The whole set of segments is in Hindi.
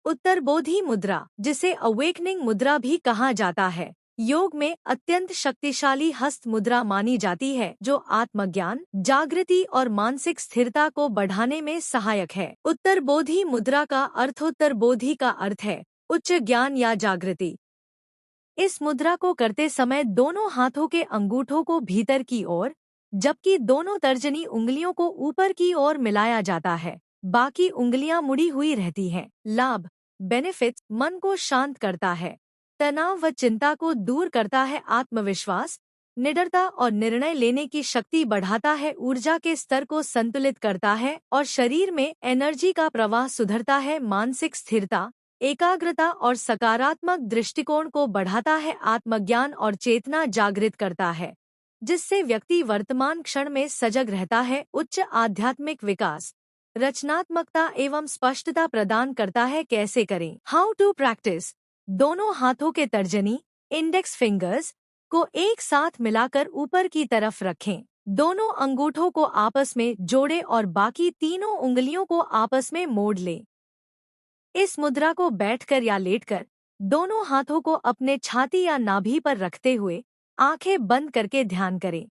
उत्तरबोधी मुद्रा, जिसे अवेकनिंग मुद्रा भी कहा जाता है, योग में अत्यंत शक्तिशाली हस्त मुद्रा मानी जाती है, जो आत्मज्ञान, जागृति और मानसिक स्थिरता को बढ़ाने में सहायक है। उत्तरबोधी मुद्रा का अर्थ उत्तरबोधी का अर्थ है उच्च ज्ञान या जागृति। इस मुद्रा को करते समय दोनों हाथों के अंगूठों को भीतर की ओर, जबकि दोनों तर्जनी उंगलियों को ऊपर की ओर मिलाया जाता है। बाकी उंगलियां मुड़ी हुई रहती हैं। लाभ, बेनिफिट्स, मन को शांत करता है, तनाव व चिंता को दूर करता है, आत्मविश्वास, निडरता और निर्णय लेने की शक्ति बढ़ाता है, ऊर्जा के स्तर को संतुलित करता है और शरीर में एनर्जी का प्रवाह सुधरता है, मानसिक स्थिरता, एकाग्रता और सकारात्मक दृष्टिकोण को बढ़ाता है, आत्मज्ञान और चेतना जागृत करता है, जिससे व्यक्ति वर्तमान क्षण में सजग रहता है, उच्च आध्यात्मिक विकास, रचनात्मकता एवं स्पष्टता प्रदान करता है। कैसे करें? How to practice. दोनों हाथों के तर्जनी, इंडेक्स फिंगर्स को एक साथ मिलाकर ऊपर की तरफ रखें। दोनों अंगूठों को आपस में जोड़ें और बाकी तीनों उंगलियों को आपस में मोड़ लें। इस मुद्रा को बैठकर या लेटकर दोनों हाथों को अपने छाती या नाभि पर रखते हुए आंखें बंद करके ध्यान करें।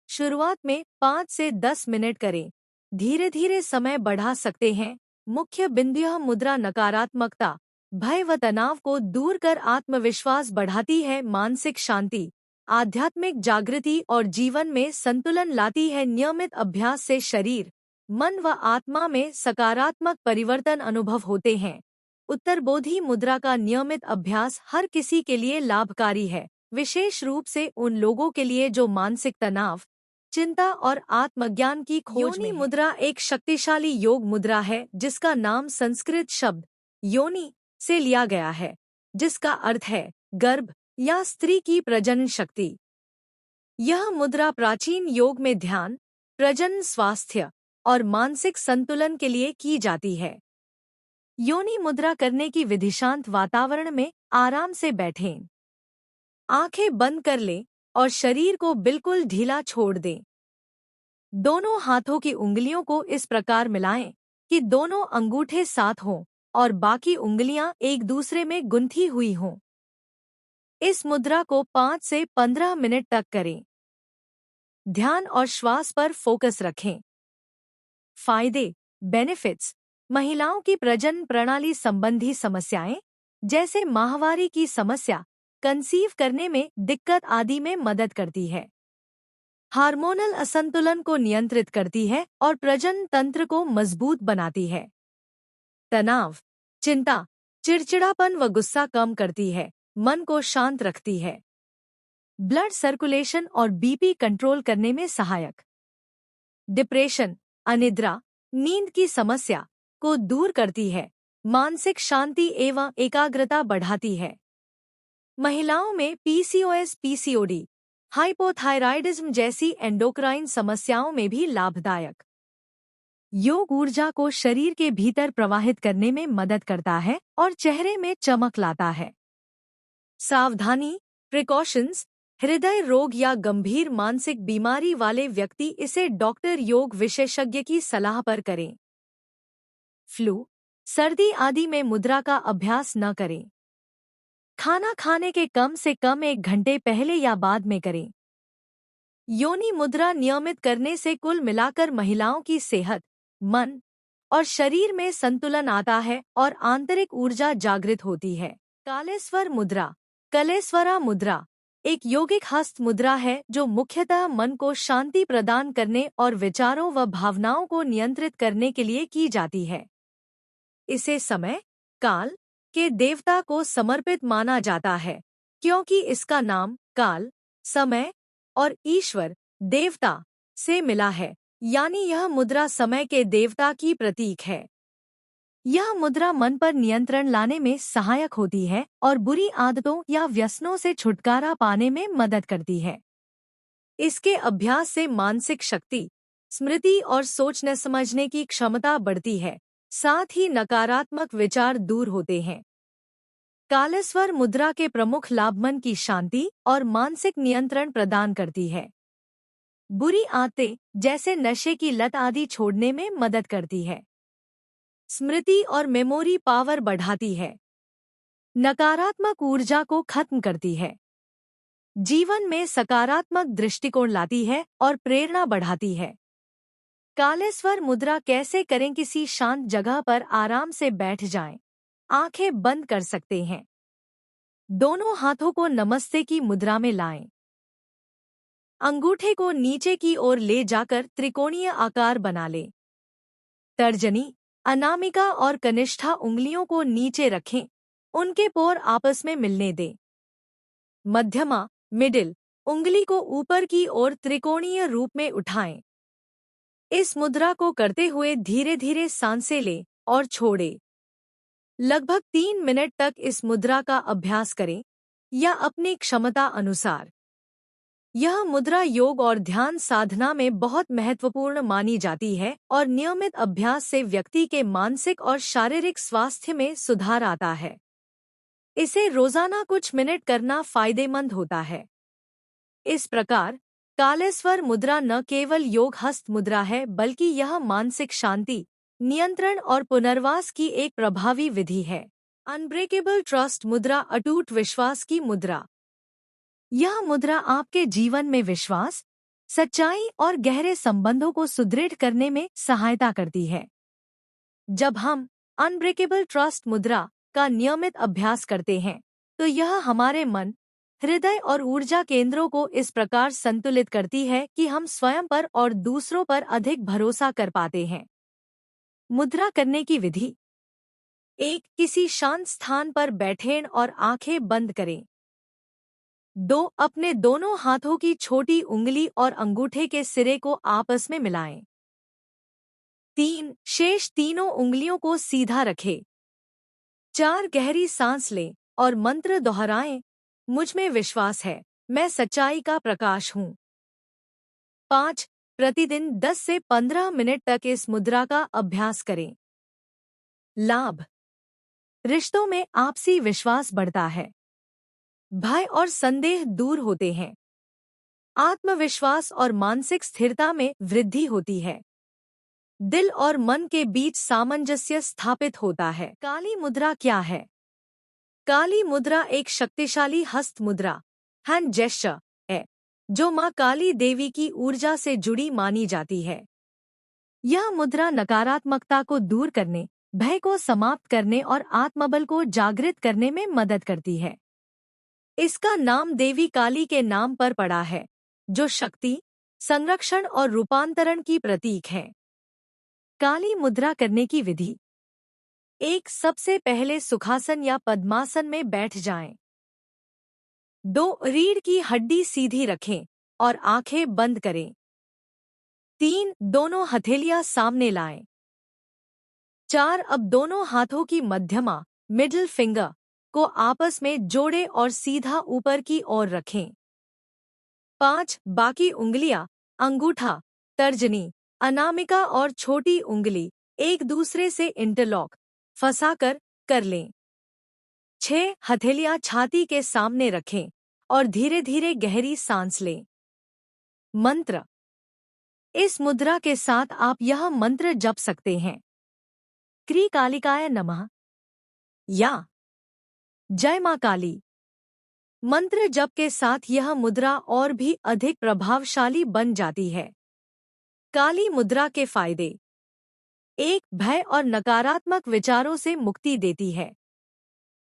शुरुआत में 5 से 10 मिनट करें, धीरे धीरे समय बढ़ा सकते हैं। मुख्य बिंदु: यह मुद्रा नकारात्मकता, भय व तनाव को दूर कर आत्मविश्वास बढ़ाती है, मानसिक शांति, आध्यात्मिक जागृति और जीवन में संतुलन लाती है। नियमित अभ्यास से शरीर, मन व आत्मा में सकारात्मक परिवर्तन अनुभव होते हैं। उत्तरबोधी मुद्रा का नियमित अभ्यास हर किसी के लिए लाभकारी है, विशेष रूप से उन लोगों के लिए जो मानसिक तनाव, चिंता और आत्मज्ञान की खोज में हैं। योनि मुद्रा एक शक्तिशाली योग मुद्रा है, जिसका नाम संस्कृत शब्द योनि से लिया गया है, जिसका अर्थ है गर्भ या स्त्री की प्रजनन शक्ति। यह मुद्रा प्राचीन योग में ध्यान, प्रजनन, स्वास्थ्य और मानसिक संतुलन के लिए की जाती है। योनि मुद्रा करने की विधि: शांत वातावरण में आराम से बैठें, आंखें बंद कर लें और शरीर को बिल्कुल ढीला छोड़ दें। दोनों हाथों की उंगलियों को इस प्रकार मिलाएं कि दोनों अंगूठे साथ हों और बाकी उंगलियां एक दूसरे में गुंथी हुई हों। इस मुद्रा को 5 से 15 मिनट तक करें। ध्यान और श्वास पर फोकस रखें। फायदे, बेनिफिट्स: महिलाओं की प्रजनन प्रणाली संबंधी समस्याएं जैसे माहवारी की समस्या, कंसीव करने में दिक्कत आदि में मदद करती है। हार्मोनल असंतुलन को नियंत्रित करती है और प्रजनन तंत्र को मजबूत बनाती है। तनाव, चिंता, चिड़चिड़ापन व गुस्सा कम करती है, मन को शांत रखती है। ब्लड सर्कुलेशन और बीपी कंट्रोल करने में सहायक। डिप्रेशन, अनिद्रा, नींद की समस्या को दूर करती है, मानसिक शांति एवं एकाग्रता बढ़ाती है। महिलाओं में पीसीओएस, पीसीओडी, हाइपोथायराइडिज्म जैसी एंडोक्राइन समस्याओं में भी लाभदायक। योग ऊर्जा को शरीर के भीतर प्रवाहित करने में मदद करता है और चेहरे में चमक लाता है। सावधानी, प्रिकॉशंस: हृदय रोग या गंभीर मानसिक बीमारी वाले व्यक्ति इसे डॉक्टर, योग विशेषज्ञ की सलाह पर करें। फ्लू, सर्दी आदि में मुद्रा का अभ्यास न करें। खाना खाने के कम से कम 1 घंटे पहले या बाद में करें। योनि मुद्रा नियमित करने से कुल मिलाकर महिलाओं की सेहत, मन और शरीर में संतुलन आता है और आंतरिक ऊर्जा जागृत होती है। कालेस्वर मुद्रा, कलेस्वरा मुद्रा एक यौगिक हस्त मुद्रा है जो मुख्यतः मन को शांति प्रदान करने और विचारों व भावनाओं को नियंत्रित करने के लिए की जाती है। इसे समय, काल के देवता को समर्पित माना जाता है, क्योंकि इसका नाम काल, समय और ईश्वर, देवता से मिला है, यानी यह मुद्रा समय के देवता की प्रतीक है। यह मुद्रा मन पर नियंत्रण लाने में सहायक होती है और बुरी आदतों या व्यसनों से छुटकारा पाने में मदद करती है। इसके अभ्यास से मानसिक शक्ति, स्मृति और सोचने समझने की क्षमता बढ़ती है, साथ ही नकारात्मक विचार दूर होते हैं। कालेस्वर मुद्रा के प्रमुख लाभ मन की शांति और मानसिक नियंत्रण प्रदान करती है। बुरी आदतें जैसे नशे की लत आदि छोड़ने में मदद करती है। स्मृति और मेमोरी पावर बढ़ाती है, नकारात्मक ऊर्जा को खत्म करती है, जीवन में सकारात्मक दृष्टिकोण लाती है और प्रेरणा बढ़ाती है। कालेस्वर मुद्रा कैसे करें? किसी शांत जगह पर आराम से बैठ जाएं, आंखें बंद कर सकते हैं। दोनों हाथों को नमस्ते की मुद्रा में लाएं। अंगूठे को नीचे की ओर ले जाकर त्रिकोणीय आकार बना लें। तर्जनी, अनामिका और कनिष्ठा उंगलियों को नीचे रखें, उनके पोर आपस में मिलने दें। मध्यमा, मिडिल उंगली को ऊपर की ओर त्रिकोणीय रूप में उठाएं। इस मुद्रा को करते हुए धीरे धीरे सांसें लें और छोड़ें। लगभग 3 मिनट तक इस मुद्रा का अभ्यास करें या अपनी क्षमता अनुसार। यह मुद्रा योग और ध्यान साधना में बहुत महत्वपूर्ण मानी जाती है और नियमित अभ्यास से व्यक्ति के मानसिक और शारीरिक स्वास्थ्य में सुधार आता है। इसे रोजाना कुछ मिनट करना फायदेमंद होता है। इस प्रकार कालेस्वर मुद्रा न केवल योग हस्त मुद्रा है, बल्कि यह मानसिक शांति, नियंत्रण और पुनर्वास की एक प्रभावी विधि है। अनब्रेकेबल ट्रस्ट मुद्रा, अटूट विश्वास की मुद्रा। यह मुद्रा आपके जीवन में विश्वास, सच्चाई और गहरे संबंधों को सुदृढ़ करने में सहायता करती है। जब हम अनब्रेकेबल ट्रस्ट मुद्रा का नियमित अभ्यास करते हैं, तो यह हमारे मन, हृदय और ऊर्जा केंद्रों को इस प्रकार संतुलित करती है कि हम स्वयं पर और दूसरों पर अधिक भरोसा कर पाते हैं। मुद्रा करने की विधि। 1. किसी शांत स्थान पर बैठें और आंखें बंद करें। 2. अपने दोनों हाथों की छोटी उंगली और अंगूठे के सिरे को आपस में मिलाएं। 3. शेष तीनों उंगलियों को सीधा रखें। 4. गहरी सांस लें और मंत्र दोहराएं, मुझ में विश्वास है, मैं सच्चाई का प्रकाश हूँ। 5. प्रतिदिन 10 से 15 मिनट तक इस मुद्रा का अभ्यास करें। लाभ। रिश्तों में आपसी विश्वास बढ़ता है, भय और संदेह दूर होते हैं, आत्मविश्वास और मानसिक स्थिरता में वृद्धि होती है, दिल और मन के बीच सामंजस्य स्थापित होता है। काली मुद्रा क्या है? काली मुद्रा एक शक्तिशाली हस्त मुद्रा, हैंड जेस्चर है, जो मां काली देवी की ऊर्जा से जुड़ी मानी जाती है। यह मुद्रा नकारात्मकता को दूर करने, भय को समाप्त करने और आत्मबल को जागृत करने में मदद करती है। इसका नाम देवी काली के नाम पर पड़ा है, जो शक्ति, संरक्षण और रूपांतरण की प्रतीक है। काली मुद्रा करने की विधि। 1. सबसे पहले सुखासन या पद्मासन में बैठ जाएं। 2. रीढ़ की हड्डी सीधी रखें और आंखें बंद करें। 3. दोनों हथेलियां सामने लाएं। 4. अब दोनों हाथों की मध्यमा, मिडिल फिंगर को आपस में जोड़ें और सीधा ऊपर की ओर रखें। 5. बाकी उंगलियां, अंगूठा, तर्जनी, अनामिका और छोटी उंगली एक दूसरे से इंटरलॉक फंसाकर कर लें। 6. हथेलियां छाती के सामने रखें और धीरे धीरे गहरी सांस लें। मंत्र। इस मुद्रा के साथ आप यह मंत्र जप सकते हैं: क्री कालिकाय नमः या जय मां काली। मंत्र जप के साथ यह मुद्रा और भी अधिक प्रभावशाली बन जाती है। काली मुद्रा के फायदे। 1. भय और नकारात्मक विचारों से मुक्ति देती है।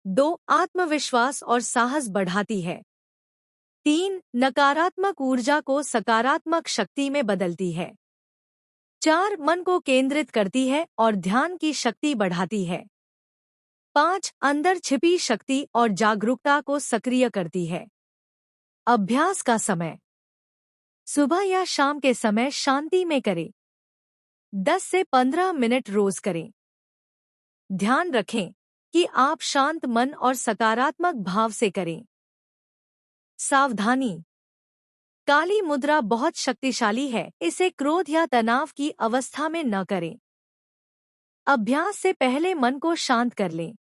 2. आत्मविश्वास और साहस बढ़ाती है। 3. नकारात्मक ऊर्जा को सकारात्मक शक्ति में बदलती है। 4. मन को केंद्रित करती है और ध्यान की शक्ति बढ़ाती है। 5. अंदर छिपी शक्ति और जागरूकता को सक्रिय करती है। अभ्यास का समय। सुबह या शाम के समय शांति में करें। 10 से 15 मिनट रोज करें। ध्यान रखें कि आप शांत मन और सकारात्मक भाव से करें। सावधानी। काली मुद्रा बहुत शक्तिशाली है, इसे क्रोध या तनाव की अवस्था में न करें। अभ्यास से पहले मन को शांत कर लें।